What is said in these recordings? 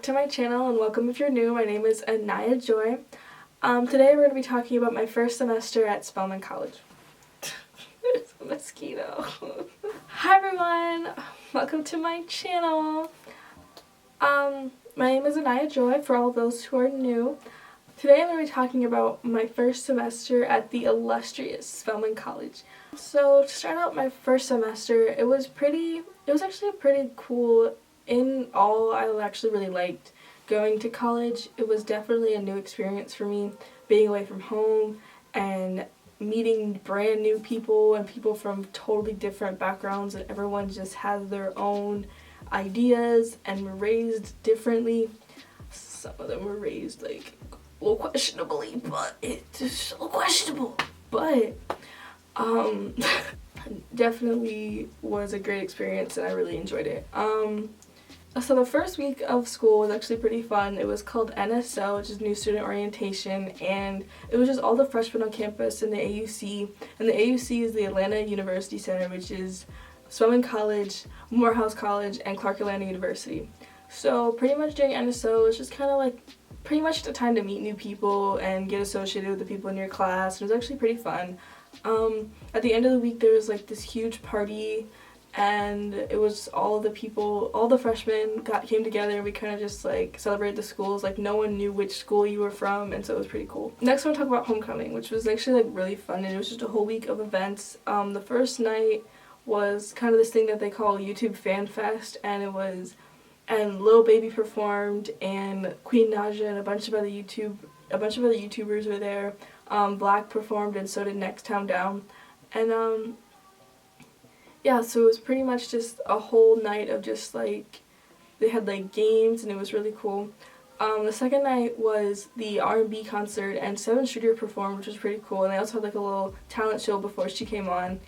to my channel and welcome if you're new. My name is Aniya Joy. Today we're going to be talking about my first semester at Spelman College. There's a mosquito. Hi everyone! Welcome to my channel. My name is Aniya Joy for all those who are new. Today I'm going to be talking about my first semester at the illustrious Spelman College. So to start out my first semester, it was actually pretty cool. In all, I actually really liked going to college. It was definitely a new experience for me, being away from home and meeting brand new people and people from totally different backgrounds, and everyone just has their own ideas and were raised differently. Some of them were raised like a little questionably, but it's just so questionable. But definitely was a great experience and I really enjoyed it. So the first week of school was actually pretty fun. It was called NSO, which is New Student Orientation, and it was just all the freshmen on campus in the AUC. And the AUC is the Atlanta University Center, which is Spelman College, Morehouse College, and Clark Atlanta University. So pretty much during NSO, it was just kind of like pretty much the time to meet new people and get associated with the people in your class. It was actually pretty fun. At the end of the week, there was like this huge party, and it was all the freshmen came together, and we kind of just like celebrated the schools. Like no one knew which school you were from, and so it was pretty cool. Next I want to talk about homecoming, which was actually like really fun, and it was just a whole week of events. The first night was kind of this thing that they call YouTube Fan Fest, and Lil Baby performed, and Queen Naja and a bunch of other YouTubers were there. Black performed, and so did Next Town Down. And yeah, so it was pretty much just a whole night of just like, they had like games and it was really cool. The second night was the R&B concert, and 7 Shooter performed, which was pretty cool, and they also had like a little talent show before she came on.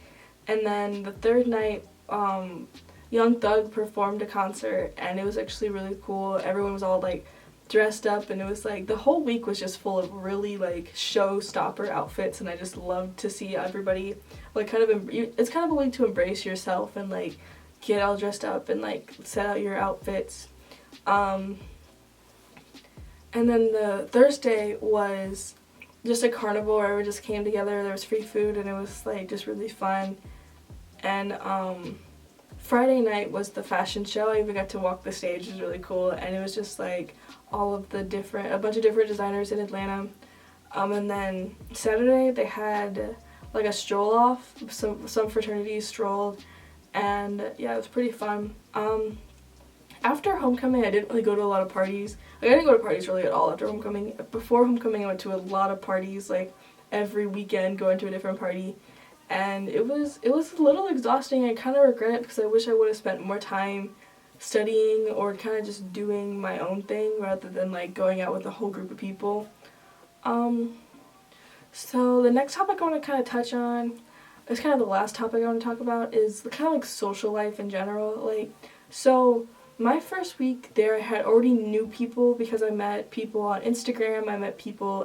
And then the third night, Young Thug performed a concert, and it was actually really cool. Everyone was all like dressed up, and it was like the whole week was just full of really like showstopper outfits, and I just loved to see everybody like it's kind of a way to embrace yourself and like get all dressed up and like set out your outfits. And then the Thursday was just a carnival where everyone just came together. There was free food, and it was like just really fun. And Friday night was the fashion show. I even got to walk the stage. It was really cool, and it was just like a bunch of different designers in Atlanta. And then Saturday they had like a stroll off. Some fraternities strolled, and yeah, it was pretty fun. After homecoming, I didn't really go to a lot of parties. Like I didn't go to parties really at all after homecoming. Before homecoming, I went to a lot of parties, like every weekend going to a different party. And it was a little exhausting. I kind of regret it because I wish I would have spent more time studying or kind of just doing my own thing rather than like going out with a whole group of people. So the next topic I want to kind of touch on, it's kind of the last topic I want to talk about, is the kind of like social life in general. Like, so my first week there, I had already knew people because I met people on Instagram. I met people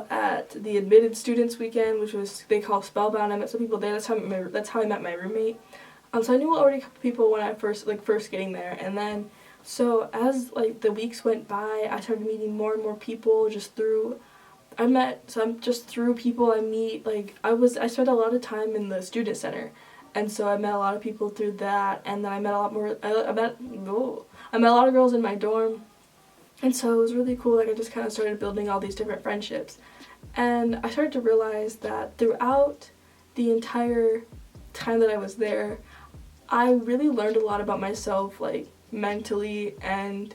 at the admitted students weekend, which they call Spellbound. I met some people there. That's how I met my roommate. So I knew already a couple people when I first getting there, and then so as like the weeks went by, I started meeting more and more people just through people I meet. Like I spent a lot of time in the student center, and so I met a lot of people through that, and then I met a lot of girls in my dorm. And so it was really cool. Like I just kind of started building all these different friendships, and I started to realize that throughout the entire time that I was there, I really learned a lot about myself, like mentally, and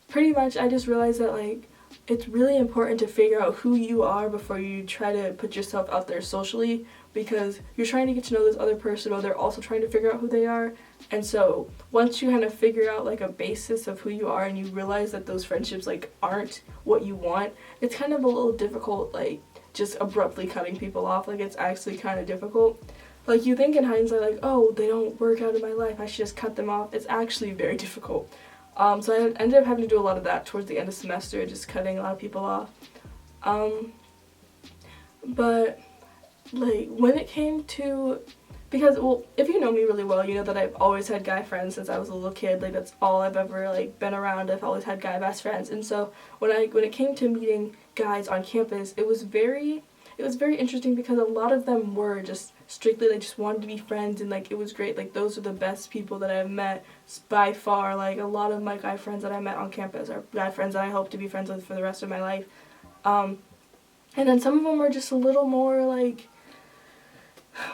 pretty much I just realized that like it's really important to figure out who you are before you try to put yourself out there socially, because you're trying to get to know this other person while they're also trying to figure out who they are. And so once you kind of figure out like a basis of who you are and you realize that those friendships like aren't what you want, it's kind of a little difficult like just abruptly cutting people off. Like it's actually kind of difficult. Like you think in hindsight like, oh, they don't work out in my life, I should just cut them off. It's actually very difficult. So I ended up having to do a lot of that towards the end of semester, just cutting a lot of people off. But like when it came to because, well, if you know me really well, you know that I've always had guy friends since I was a little kid. Like, that's all I've ever, like, been around. I've always had guy best friends. And so when it came to meeting guys on campus, it was very interesting because a lot of them were just strictly, like, just wanted to be friends, and, like, it was great. Like, those are the best people that I've met by far. Like, a lot of my guy friends that I met on campus are guy friends that I hope to be friends with for the rest of my life. And then some of them are just a little more, like,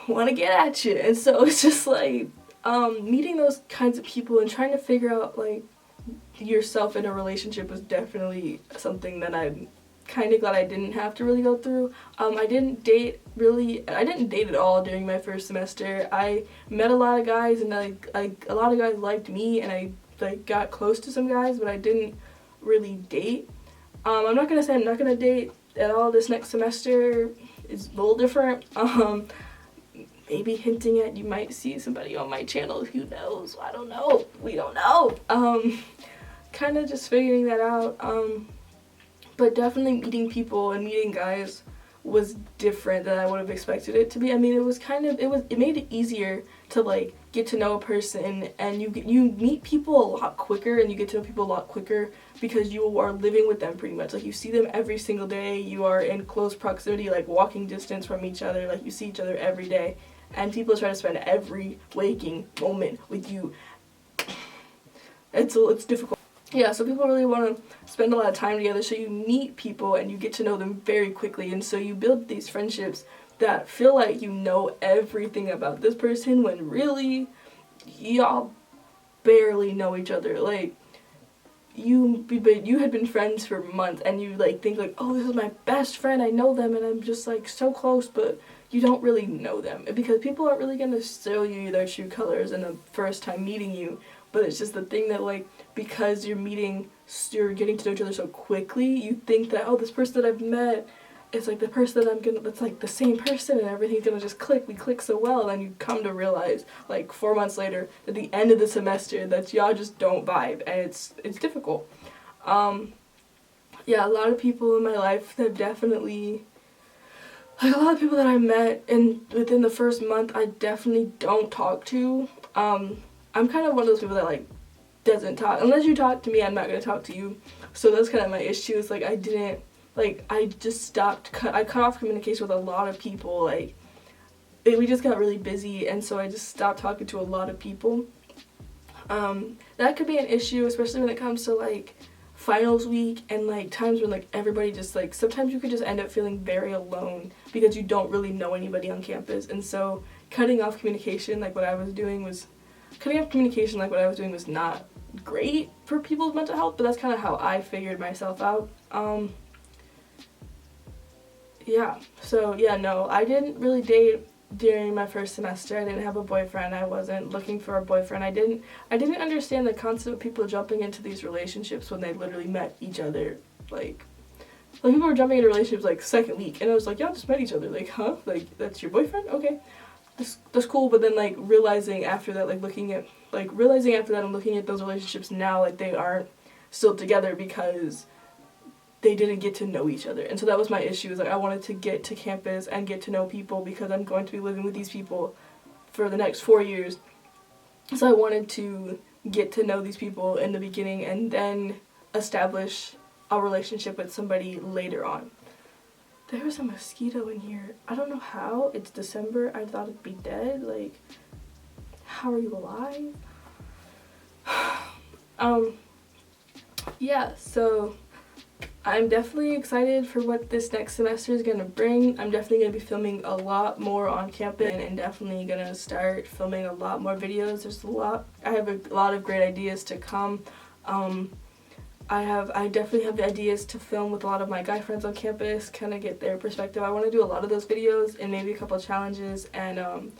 want to get at you. And so it's just, like, meeting those kinds of people and trying to figure out, like, yourself in a relationship was definitely something that I'm kind of glad I didn't have to really go through. I didn't date at all during my first semester. I met a lot of guys, and, like, a lot of guys liked me, and I, like, got close to some guys, but I didn't really date. I'm not gonna say I'm not gonna date at all this next semester. It's a little different. Maybe hinting at you might see somebody on my channel. Who knows? I don't know. We don't know. Kind of just figuring that out. But definitely meeting people and meeting guys was different than I would have expected it to be. I mean, it made it easier to, like, get to know a person, and you meet people a lot quicker, and you get to know people a lot quicker because you are living with them pretty much. Like, you see them every single day, you are in close proximity, like walking distance from each other, like, you see each other every day, and people try to spend every waking moment with you. It's difficult. Yeah, so people really want to spend a lot of time together, so you meet people and you get to know them very quickly, and so you build these friendships that feel like you know everything about this person when really y'all barely know each other. Like, you had been friends for months, and you, like, think, like, oh, this is my best friend, I know them, and I'm just, like, so close, but you don't really know them, because people aren't really going to show you their true colors in the first time meeting you. But it's just the thing that, like, because you're getting to know each other so quickly, you think that, oh, this person that I've met is, like, the person that's, like, the same person, and everything's gonna just click. We click so well, and then you come to realize, like, 4 months later, at the end of the semester, that y'all just don't vibe, and it's difficult. Yeah, a lot of people in my life that definitely, like, a lot of people that I met within the first month, I definitely don't talk to. I'm kind of one of those people that, like, doesn't talk. Unless you talk to me, I'm not going to talk to you. So that's kind of my issue. Is, like, I just I cut off communication with a lot of people. Like, we just got really busy, and so I just stopped talking to a lot of people. That could be an issue, especially when it comes to, like, finals week and, like, times when, like, everybody just, like, sometimes you could just end up feeling very alone because you don't really know anybody on campus. And so cutting off communication like what I was doing was not great for people's mental health, but that's kind of how I figured myself out. Yeah, so yeah, no, I didn't really date during my first semester. I didn't have a boyfriend. I wasn't looking for a boyfriend. I didn't understand the concept of people jumping into these relationships when they literally met each other. Like people were jumping into relationships, like, second week, and I was like, y'all just met each other. Like, huh? Like, that's your boyfriend? Okay. That's cool. But then, like, realizing after that and looking at those relationships now, like, they aren't still together because they didn't get to know each other. And so that was my issue, is, like, I wanted to get to campus and get to know people because I'm going to be living with these people for the next 4 years. So I wanted to get to know these people in the beginning and then establish a relationship with somebody later on. There was a mosquito in here. I don't know how. It's December. I thought it'd be dead. Like, how are you alive? Yeah, so I'm definitely excited for what this next semester is going to bring. I'm definitely going to be filming a lot more on campus and definitely going to start filming a lot more videos. I have a lot of great ideas to come. I definitely have the ideas to film with a lot of my guy friends on campus, kind of get their perspective. I want to do a lot of those videos and maybe a couple of challenges and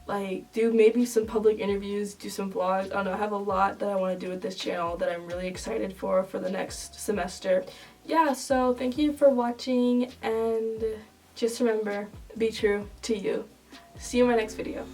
like do maybe some public interviews, do some vlogs. I don't know, I have a lot that I want to do with this channel that I'm really excited for the next semester. Yeah, so thank you for watching, and just remember, be true to you. See you in my next video.